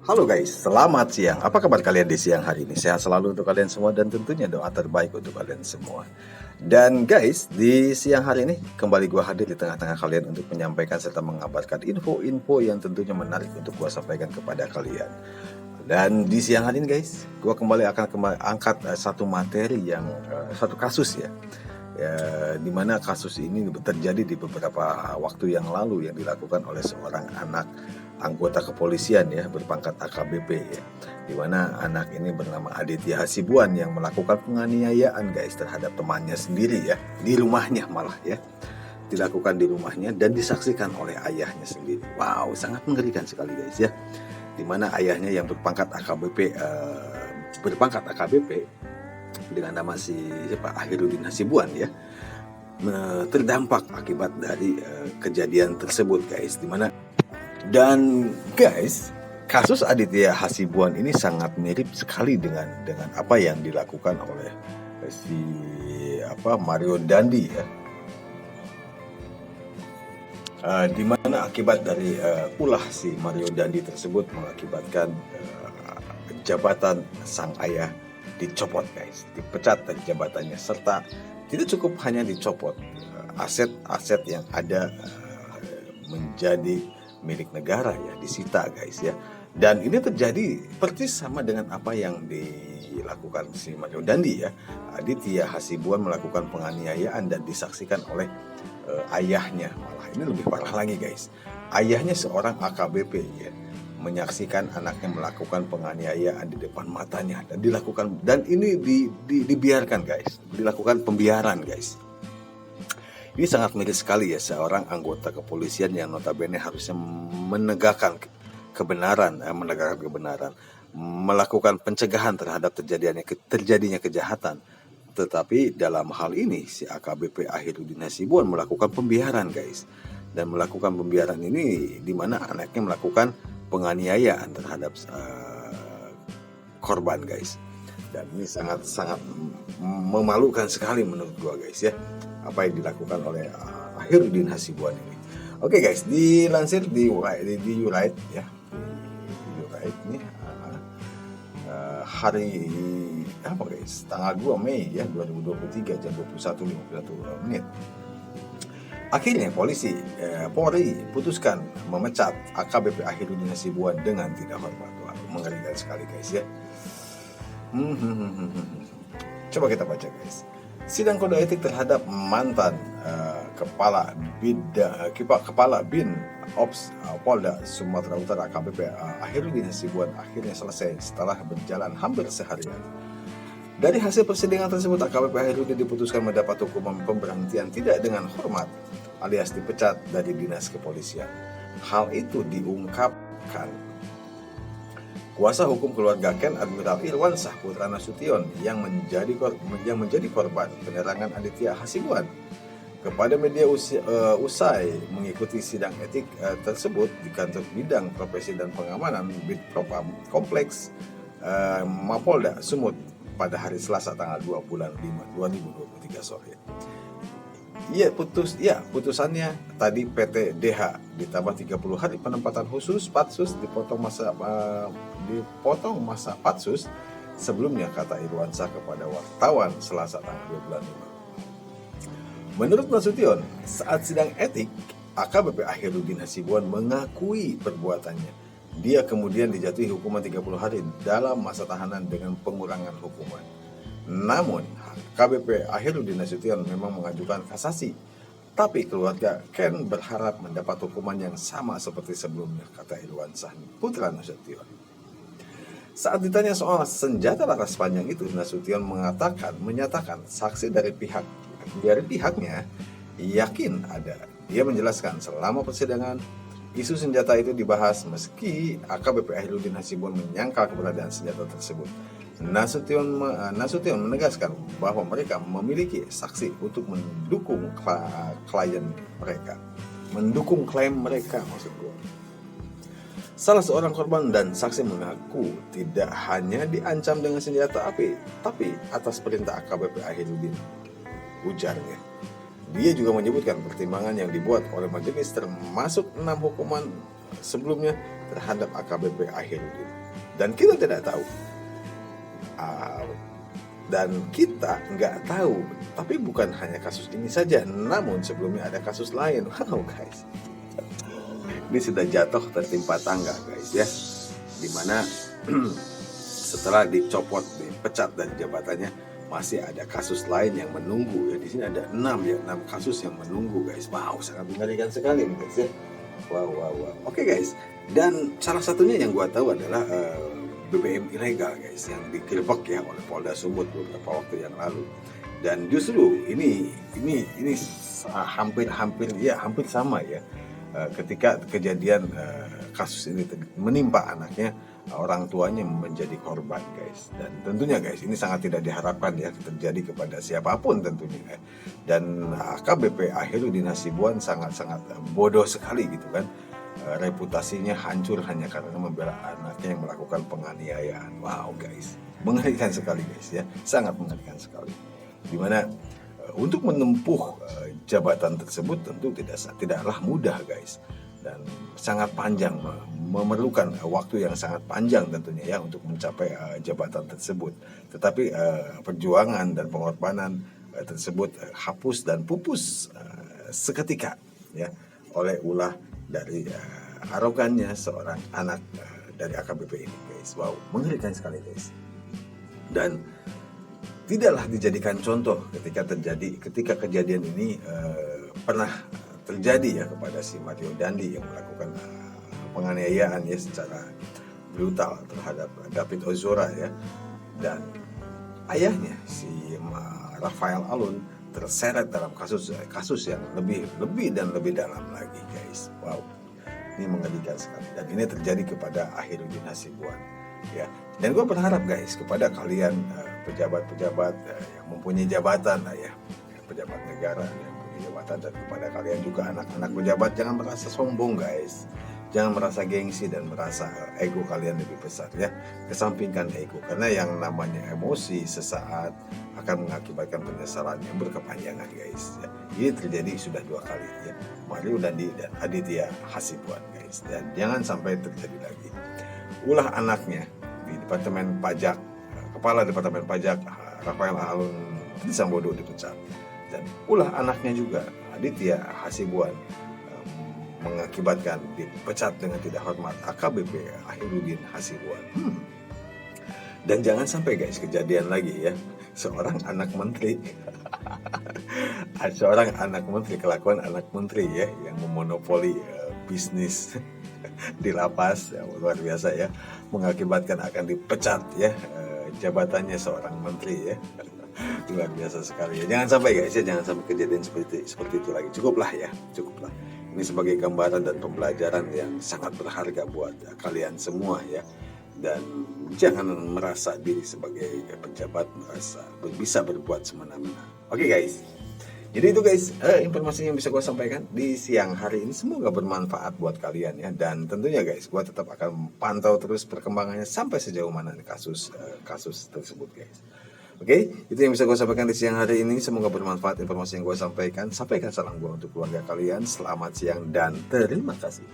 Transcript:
Halo guys, selamat siang. Apa kabar kalian di siang hari ini? Sehat selalu untuk kalian semua dan tentunya doa terbaik untuk kalian semua. Dan guys, di siang hari ini kembali gua hadir di tengah-tangah kalian untuk menyampaikan serta mengabarkan info-info yang tentunya menarik untuk gua sampaikan kepada kalian. Dan di siang hari ini guys, gua kembali angkat satu materi yang satu kasus ya. Ya, di mana kasus ini terjadi di beberapa waktu yang lalu yang dilakukan oleh seorang anak anggota kepolisian ya berpangkat AKBP ya. Di mana anak ini bernama Aditya Hasibuan yang melakukan penganiayaan guys terhadap temannya sendiri ya, di rumahnya malah ya. Dilakukan di rumahnya dan disaksikan oleh ayahnya sendiri. Wow, sangat mengerikan sekali guys ya. Di mana ayahnya yang berpangkat AKBP dengan nama siapa Ahirudin Hasibuan ya terdampak akibat dari kejadian tersebut guys, dimana dan guys kasus Aditya Hasibuan ini sangat mirip sekali dengan apa yang dilakukan oleh Mario Dandi ya, di mana akibat dari ulah si Mario Dandi tersebut mengakibatkan jabatan sang ayah dicopot guys, dipecat dari jabatannya, serta tidak cukup hanya dicopot, aset-aset yang ada menjadi milik negara ya disita guys ya. Dan ini terjadi persis sama dengan apa yang dilakukan si Mario Dandi ya. Aditya Hasibuan melakukan penganiayaan dan disaksikan oleh ayahnya. Malah ini lebih parah lagi guys, ayahnya seorang AKBP ya menyaksikan anaknya melakukan penganiayaan di depan matanya dan dilakukan, dan ini dibiarkan guys, dilakukan pembiaran guys. Ini sangat miris sekali ya, seorang anggota kepolisian yang notabene harusnya menegakkan kebenaran, melakukan pencegahan terhadap terjadinya kejahatan, tetapi dalam hal ini si AKBP Ahirudin Hasibuan melakukan pembiaran guys, dan melakukan pembiaran ini di mana anaknya melakukan penganiayaan terhadap korban guys. Dan ini sangat memalukan sekali menurut gua guys ya, apa yang dilakukan oleh Ahirudin Hasibuan ini. Oke guys, dilansir di Urite ya, di Urite ini hari apa guys, tanggal 2 Mei ya 2023 jam 21.51 menit. Akhirnya Polri putuskan memecat AKBP Ahirudin Hasibuan dengan tidak hormat. Wah, mengerikan sekali guys ya. Coba kita baca guys. Sidang kode etik terhadap mantan kepala Bin Ops Polda Sumatera Utara AKBP Ahirudin Hasibuan akhirnya selesai setelah berjalan hampir seharian. Dari hasil persidangan tersebut, AKBP Ahirudin diputuskan mendapat hukuman pemberhentian tidak dengan hormat alias dipecat dari dinas kepolisian. Hal itu diungkapkan kuasa hukum keluarga Ken Admiral Irwansyah Putra Nasution yang menjadi korban penyerangan Aditya Hasibuan kepada media usai mengikuti sidang etik tersebut di kantor bidang profesi dan pengamanan Bitpropam Kompleks Mapolda Sumut pada hari Selasa tanggal 2 bulan 5 2023 sore. Putusannya tadi PT DH ditambah 30 hari penempatan khusus Patsus dipotong masa Patsus sebelumnya, kata Irwansyah kepada wartawan Selasa tanggal 2 bulan 5. Menurut Nasution, saat sidang etik, AKBP Ahirudin Hasibuan mengakui perbuatannya. Dia kemudian dijatuhi hukuman 30 hari dalam masa tahanan dengan pengurangan hukuman. Namun, AKBP Ahirudin Nasution memang mengajukan kasasi. Tapi keluarga Ken berharap mendapat hukuman yang sama seperti sebelumnya, kata Irwansyah Putra Nasution. Saat ditanya soal senjata laras panjang itu, Nasution menyatakan saksi dari pihaknya yakin ada. Dia menjelaskan selama persidangan isu senjata itu dibahas meski AKBP Ahirudin Hasibuan menyangkal keberadaan senjata tersebut. Nasution menegaskan bahwa mereka memiliki saksi untuk mendukung klaim mereka maksud gue. Salah seorang korban dan saksi mengaku tidak hanya diancam dengan senjata api, tapi atas perintah AKBP Ahirudin, ujarnya. Dia juga menyebutkan pertimbangan yang dibuat oleh majelis termasuk 6 hukuman sebelumnya terhadap AKBP Ahirudin. Dan kita tidak tahu, dan kita nggak tahu, tapi bukan hanya kasus ini saja, namun sebelumnya ada kasus lain. Wow guys, ini sudah jatuh tertimpa tangga guys ya, dimana setelah dicopot, dipecat dari jabatannya, masih ada kasus lain yang menunggu ya. Di sini ada 6 kasus yang menunggu guys. Wow, sangat mengerikan sekali nih guys ya. Wow. Oke guys, dan salah satunya yang gua tahu adalah BBM ilegal guys, yang digerebek ya oleh Polda Sumut beberapa waktu yang lalu. Dan justru ini hampir sama ya, ketika kejadian kasus ini menimpa anaknya, orang tuanya menjadi korban guys. Dan tentunya guys, ini sangat tidak diharapkan ya terjadi kepada siapapun tentunya. Dan AKBP Ahirudin Hasibuan sangat-sangat bodoh sekali gitu kan. Reputasinya hancur hanya karena membela anaknya yang melakukan penganiayaan. Wow guys, mengerikan sekali guys ya, sangat mengerikan sekali. Dimana untuk menempuh jabatan tersebut tentu tidaklah mudah guys, dan sangat panjang, memerlukan waktu yang sangat panjang tentunya ya untuk mencapai jabatan tersebut. Tetapi perjuangan dan pengorbanan tersebut hapus dan pupus seketika ya oleh ulah dari arogannya seorang anak dari AKBP ini guys. Wow, mengerikan sekali guys. Dan tidaklah dijadikan contoh ketika kejadian ini pernah terjadi ya kepada si Mario Dandi yang melakukan penganiayaan ya secara brutal terhadap David Ozora ya. Dan ayahnya si Rafael Alun terseret dalam kasus yang lebih dalam lagi guys. Wow, ini mengerikan sekali, dan ini terjadi kepada Ahirudin Hasibuan ya. Dan gue berharap guys kepada kalian pejabat-pejabat yang mempunyai jabatan lah ya, pejabat negara yang mempunyai jabatan, dan kepada kalian juga anak-anak pejabat, jangan merasa sombong guys. Jangan merasa gengsi dan merasa ego kalian lebih besar ya. Kesampingkan ego, karena yang namanya emosi sesaat akan mengakibatkan penyesalan yang berkepanjangan guys ya. Ini terjadi sudah 2 kali ya, Mario Dandi dan Aditya Hasibuan guys. Dan jangan sampai terjadi lagi. Ulah anaknya di Departemen Pajak, Kepala Departemen Pajak Rafael Alun Trisambodo dipecat, dan ulah anaknya juga Aditya Hasibuan mengakibatkan dipecat dengan tidak hormat AKBP Ahirudin Hasibuan. Dan jangan sampai guys kejadian lagi ya, seorang anak menteri kelakuan anak menteri ya, yang memonopoli bisnis di lapas ya, luar biasa ya, mengakibatkan akan dipecat ya jabatannya seorang menteri ya. Luar biasa sekali ya. Jangan sampai guys ya, jangan sampai kejadian seperti itu lagi. Cukuplah. Ini sebagai gambaran dan pembelajaran yang sangat berharga buat kalian semua ya. Dan jangan merasa diri sebagai pejabat merasa bisa berbuat semena-mena. Oke guys, jadi itu guys informasi yang bisa gue sampaikan di siang hari ini. Semoga bermanfaat buat kalian ya. Dan tentunya guys, gue tetap akan pantau terus perkembangannya sampai sejauh mana kasus tersebut guys. Oke, itu yang bisa gue sampaikan di siang hari ini. Semoga bermanfaat informasi yang gue sampaikan. Sampaikan salam gue untuk keluarga kalian. Selamat siang dan terima kasih.